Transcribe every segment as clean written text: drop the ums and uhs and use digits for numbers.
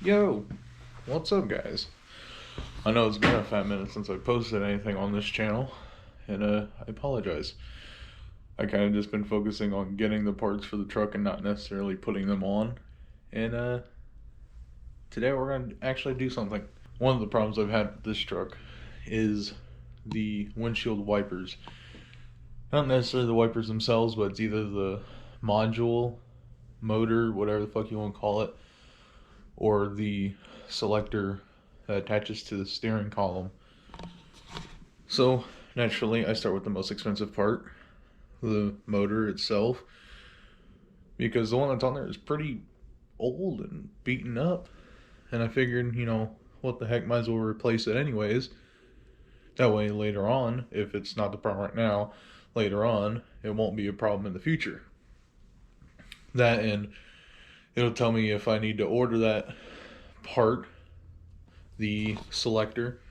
Yo, what's up, guys? I know it's been a fat minute since I posted anything on this channel, and I apologize. I kind of just been focusing on getting the parts for the truck and not necessarily putting them on. And today we're going to actually do something. One of the problems I've had with this truck is the windshield wipers. Not necessarily the wipers themselves, but it's either the module, motor, whatever the fuck you want to call it, or the selector that attaches to the steering column. So naturally I start with the most expensive part, the motor itself, because the one that's on there is pretty old and beaten up, and I figured, what the heck, might as well replace it anyways. That way later on, if it's not the problem right now, later on it won't be a problem in the future. That, and it'll tell me if I need to order that part, the selector.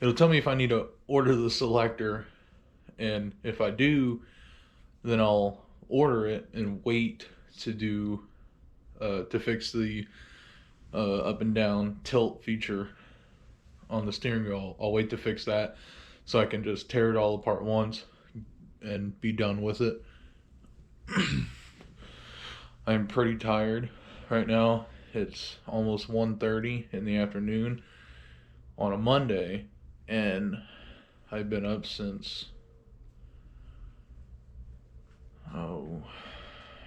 It'll tell me if I need to order the selector, and if I do, then I'll order it and wait to do to fix the up and down tilt feature on the steering wheel. I'll wait to fix that so I can just tear it all apart once and be done with it. I'm pretty tired right now. It's almost 1:30 in the afternoon on a Monday, and I've been up since, I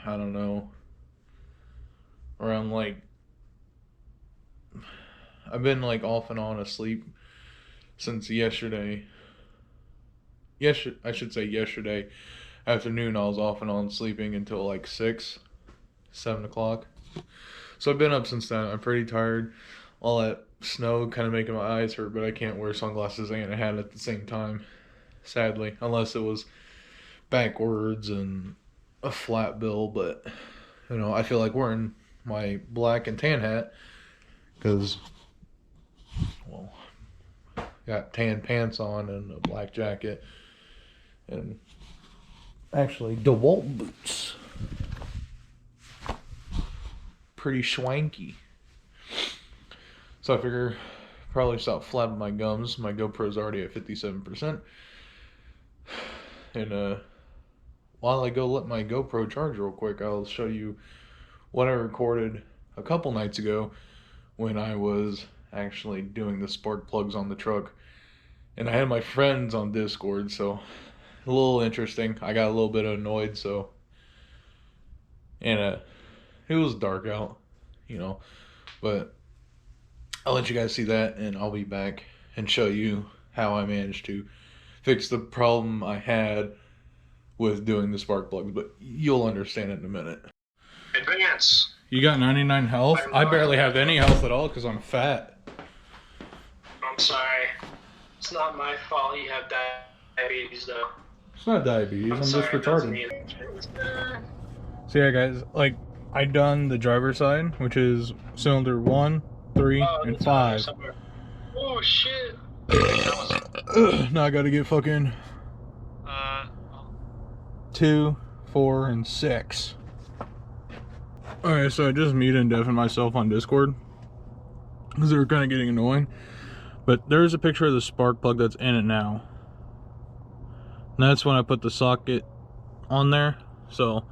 don't know, around I've been off and on asleep since yesterday. I should say yesterday afternoon I was off and on sleeping until 7 o'clock. So I've been up since then. I'm pretty tired. All that snow kind of making my eyes hurt, but I can't wear sunglasses and a hat at the same time, sadly, unless it was backwards and a flat bill. But I feel like wearing my black and tan hat because, well, got tan pants on and a black jacket and actually DeWalt boots. Pretty schwanky. So I figure probably stop flapping my gums. My GoPro's already at 57%. And while I go let my GoPro charge real quick, I'll show you what I recorded a couple nights ago when I was actually doing the spark plugs on the truck. And I had my friends on Discord, so a little interesting. I got a little bit annoyed, and it was dark out, but I'll let you guys see that, and I'll be back and show you how I managed to fix the problem I had with doing the spark plugs, but you'll understand it in a minute. Advance. You got 99 health? I barely have any health at all because I'm fat. I'm sorry. It's not my fault you have diabetes, though. It's not diabetes, I'm just retarded. So yeah, guys, I done the driver's side, which is cylinder 1, 3, and 5. Oh shit! Now I gotta get fucking 2, 4, and 6. Alright, so I just muted and deafened myself on Discord because they were kind of getting annoying. But there's a picture of the spark plug that's in it now. And that's when I put the socket on there. So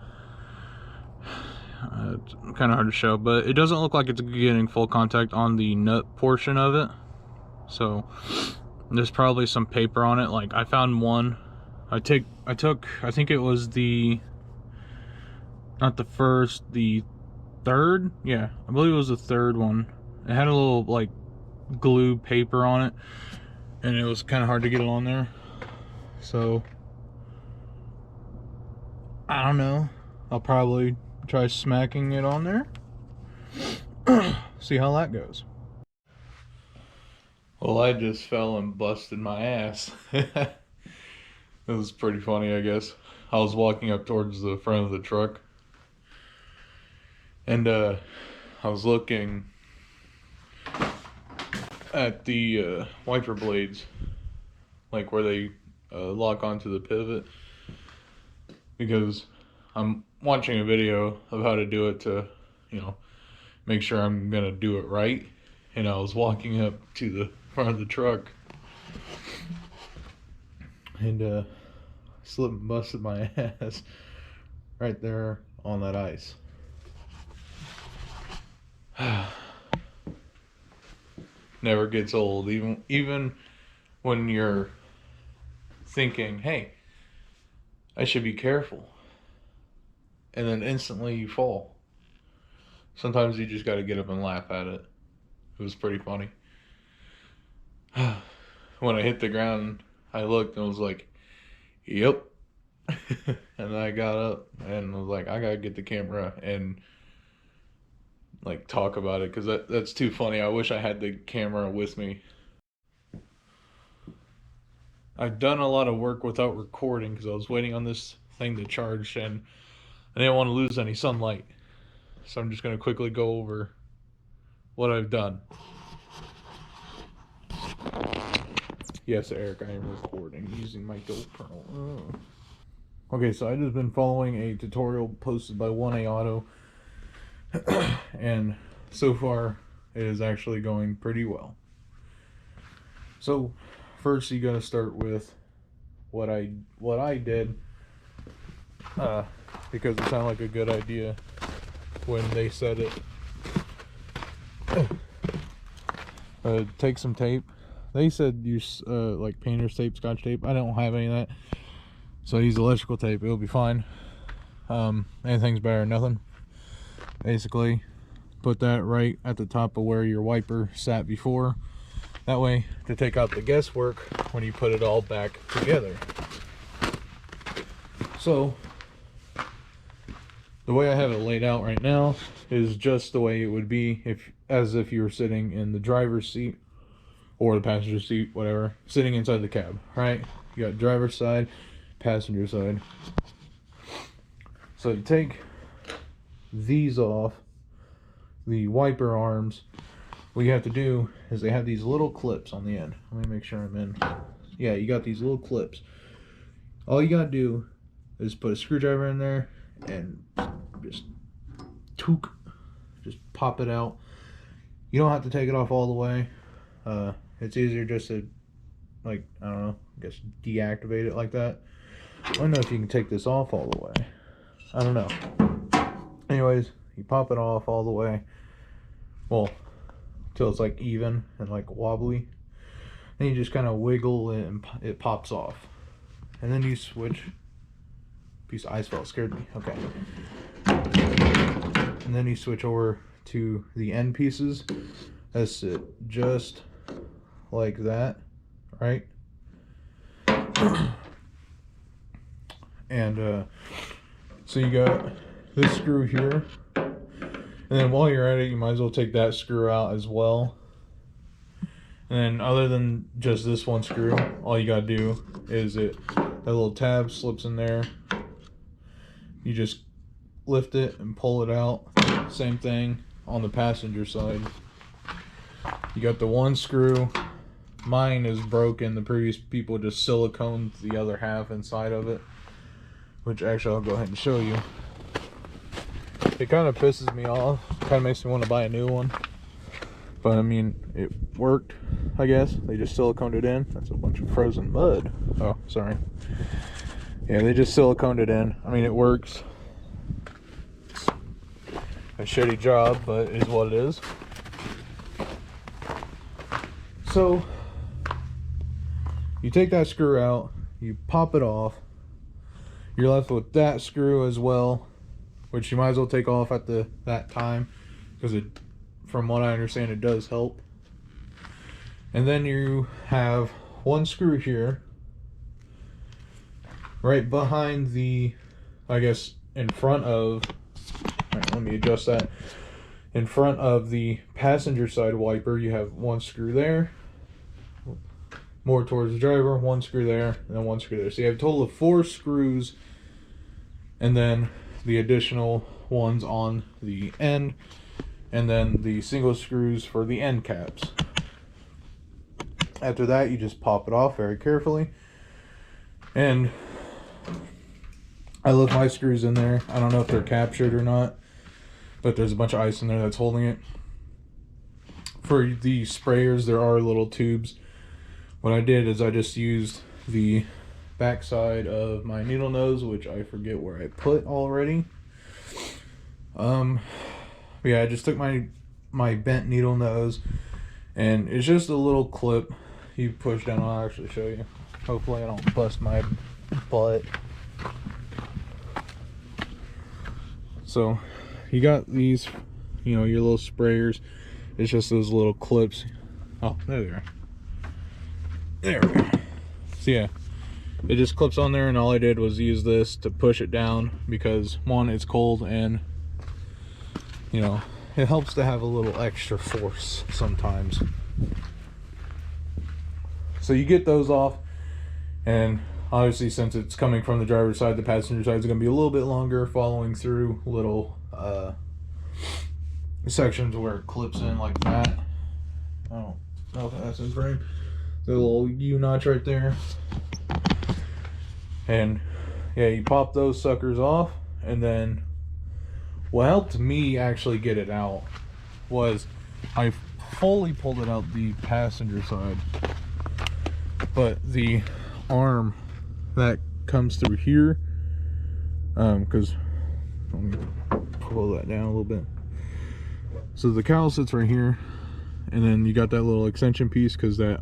it's kind of hard to show, but it doesn't look like it's getting full contact on the nut portion of it. So there's probably some paper on it. I found one. I think it was not the first, the third. Yeah, I believe it was the third one. It had a little glue paper on it, and it was kind of hard to get it on there. So I don't know. I'll probably try smacking it on there. See how that goes. Well, I just fell and busted my ass. It was pretty funny, I guess. I was walking up towards the front of the truck, and I was looking at the wiper blades, where they lock onto the pivot, because I'm watching a video of how to do it to, make sure I'm gonna do it right. And I was walking up to the front of the truck and slipped and busted my ass right there on that ice. Never gets old, even when you're thinking, hey, I should be careful, and then instantly you fall. Sometimes you just got to get up and laugh at it. It was pretty funny. When I hit the ground, I looked and was like, yep. And I got up and was like, I gotta get the camera and like talk about it, because that's too funny. I wish I had the camera with me. I've done a lot of work without recording because I was waiting on this thing to charge and I didn't want to lose any sunlight. So I'm just going to quickly go over what I've done. Yes, Eric, I am recording using my GoPro. Okay, so I've just been following a tutorial posted by 1A Auto. And so far it is actually going pretty well. So first you got to start with what I did, because it sounded like a good idea when they said it. Take some tape. They said use like painter's tape, scotch tape. I don't have any of that, so I use electrical tape. It'll be fine. Anything's better than nothing. Basically, put that right at the top of where your wiper sat before. That way, to take out the guesswork when you put it all back together. So, the way I have it laid out right now is just the way it would be as if you were sitting in the driver's seat or the passenger seat, whatever, sitting inside the cab, right? You got driver's side, passenger side. So to take these off, the wiper arms, what you have to do is they have these little clips on the end. Let me make sure I'm in. Yeah, you got these little clips. All you gotta do is put a screwdriver in there and just pop it out. You don't have to take it off all the way. It's easier just to, like, I don't know, I guess deactivate it like that. I don't know if you can take this off all the way. I don't know. Anyways, you pop it off all the way. Well, till it's like even and like wobbly. Then you just kind of wiggle it and it pops off. And then you switch. Piece of ice fell, scared me. Okay. And then you switch over to the end pieces. That's it. Just like that, right? And so you got this screw here, and then while you're at it, you might as well take that screw out as well. And then other than just this one screw, all you gotta do is that little tab slips in there. You just lift it and pull it out. Same thing on the passenger side. You got the one screw. Mine is broken. The previous people just siliconed the other half inside of it, which actually I'll go ahead and show you. It kind of pisses me off. Kind of makes me want to buy a new one. But I mean, it worked, I guess. They just siliconed it in. That's a bunch of frozen mud. Oh, sorry. Yeah, they just siliconed it in. I mean, it works. It's a shitty job, but it is what it is. So, you take that screw out, you pop it off. You're left with that screw as well, which you might as well take off at that time, because it, from what I understand, it does help. And then you have one screw here, right behind the, I guess, in front of, alright, let me adjust that. In front of the passenger side wiper, you have one screw there, more towards the driver, one screw there, and then one screw there. So you have a total of 4 screws, and then the additional ones on the end, and then the single screws for the end caps. After that, you just pop it off very carefully, and I left my screws in there. I don't know if they're captured or not, but there's a bunch of ice in there that's holding it. For the sprayers, there are little tubes. What I did is I just used the backside of my needle nose, which I forget where I put already. Yeah, I just took my bent needle nose, and it's just a little clip you push down. I'll actually show you. Hopefully I don't bust my butt. So you got these, you know, your little sprayers. It's just those little clips. Oh, there they are. There we go. So yeah, it just clips on there, and all I did was use this to push it down because one, it's cold, and you know, it helps to have a little extra force sometimes. So you get those off, and obviously since it's coming from the driver's side, the passenger side is going to be a little bit longer, following through little sections where it clips in like that. I don't know if that's in frame. The little U-notch right there. And yeah, you pop those suckers off, and then what helped me actually get it out was I fully pulled it out the passenger side, but the arm that comes through here, because let me pull that down a little bit. So the cowl sits right here, and then you got that little extension piece, because that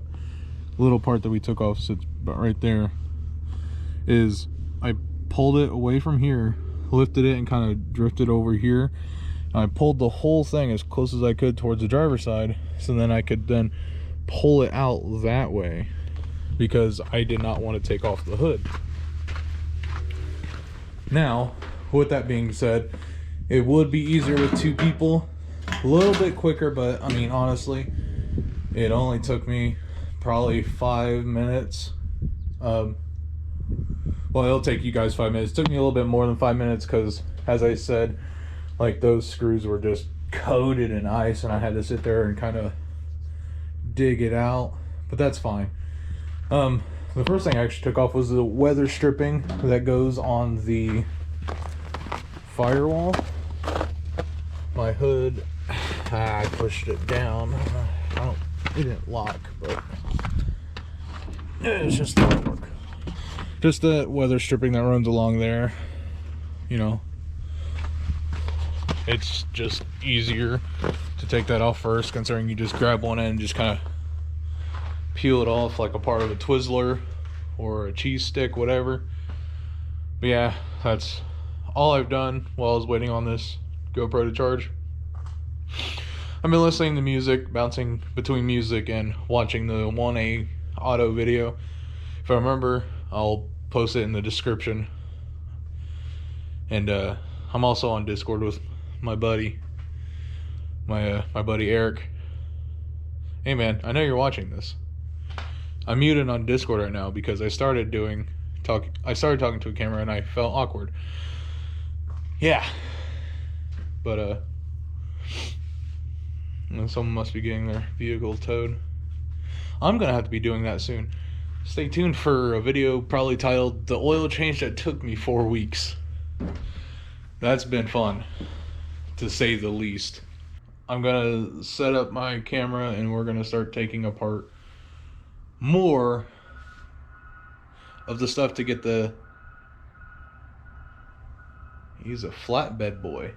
little part that we took off sits right there. Is I pulled it away from here, lifted it, and kind of drifted over here. And I pulled the whole thing as close as I could towards the driver's side, so then I could then pull it out that way, because I did not want to take off the hood. Now, with that being said, it would be easier with two people, a little bit quicker, but I mean, honestly, it only took me probably 5 minutes. Well, it'll take you guys 5 minutes. It took me a little bit more than 5 minutes because, as I said, like those screws were just coated in ice, and I had to sit there and kind of dig it out. But that's fine. The first thing I actually took off was the weather stripping that goes on the firewall. My hood, I pushed it down. It didn't lock, but it's just not work. Just the weather stripping that runs along there, you know, it's just easier to take that off first, considering you just grab one end and just kind of peel it off like a part of a Twizzler or a cheese stick, whatever. But yeah, that's all I've done while I was waiting on this GoPro to charge. I've been listening to music, bouncing between music and watching the 1A auto video. If I remember, I'll post it in the description. And I'm also on Discord with my buddy, my buddy Eric. Hey man, I know you're watching this. I'm muted on Discord right now because I started talking to a camera and I felt awkward. Yeah. But someone must be getting their vehicle towed. I'm gonna have to be doing that soon. Stay tuned for a video probably titled "The Oil Change That Took Me 4 Weeks." That's been fun, to say the least. I'm gonna set up my camera and we're gonna start taking apart more of the stuff to get he's a flatbed boy.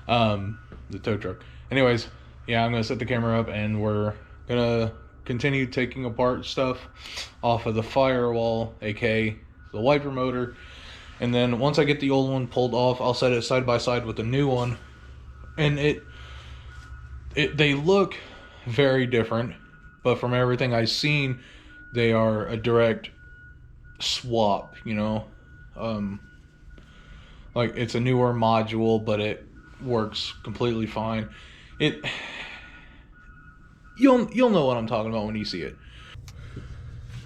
The tow truck. Anyways, yeah, I'm gonna set the camera up and we're gonna continue taking apart stuff off of the firewall, aka the wiper motor. And then once I get the old one pulled off, I'll set it side by side with the new one. And they look very different, but from everything I've seen, they are a direct swap, you know. Like it's a newer module, but it works completely fine. You'll know what I'm talking about when you see it.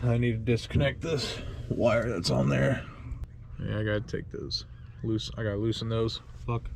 I need to disconnect this wire that's on there. Yeah, I gotta take those loose. I gotta loosen those. Fuck.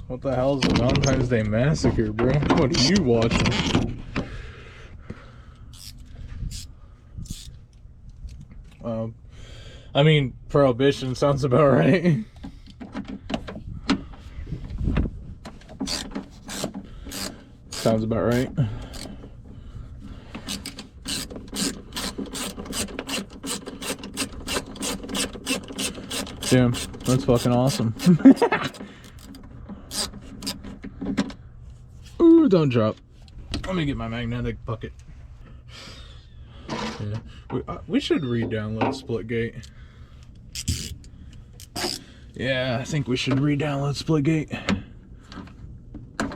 What the hell is the Valentine's Day Massacre, bro? What are you watching? I mean, Prohibition sounds about right. Sounds about right. Damn, that's fucking awesome. Ooh, don't drop. Let me get my magnetic bucket. Yeah. We should re-download Splitgate. Yeah, I think we should re-download Splitgate.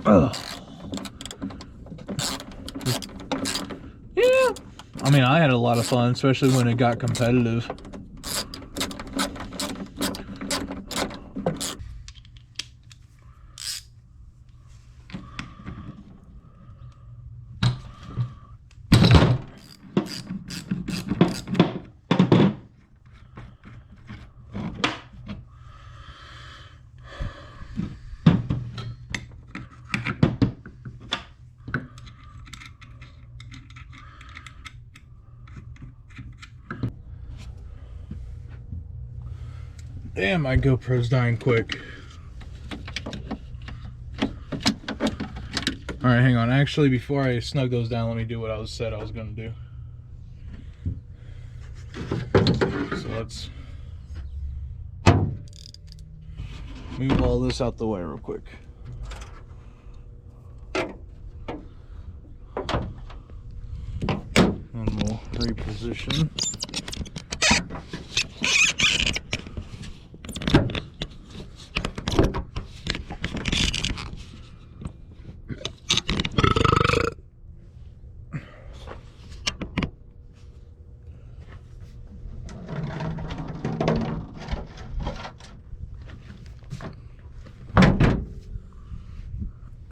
Ugh. Yeah. I mean, I had a lot of fun, especially when it got competitive. Damn, my GoPro's dying quick. Alright, hang on. Actually, before I snug those down, let me do what I said I was going to do. So let's move all this out the way real quick. And we'll reposition.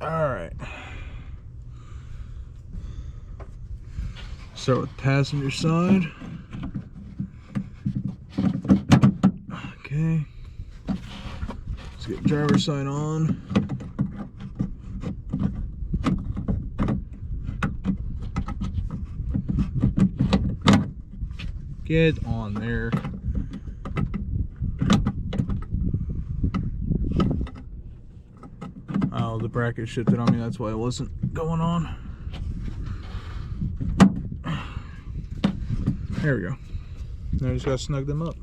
Alright. Start with passenger side. Okay. Let's get driver's side on. Get on there. Oh, the bracket shifted on me, that's why it wasn't going on. There we go. Now I just gotta snug them up.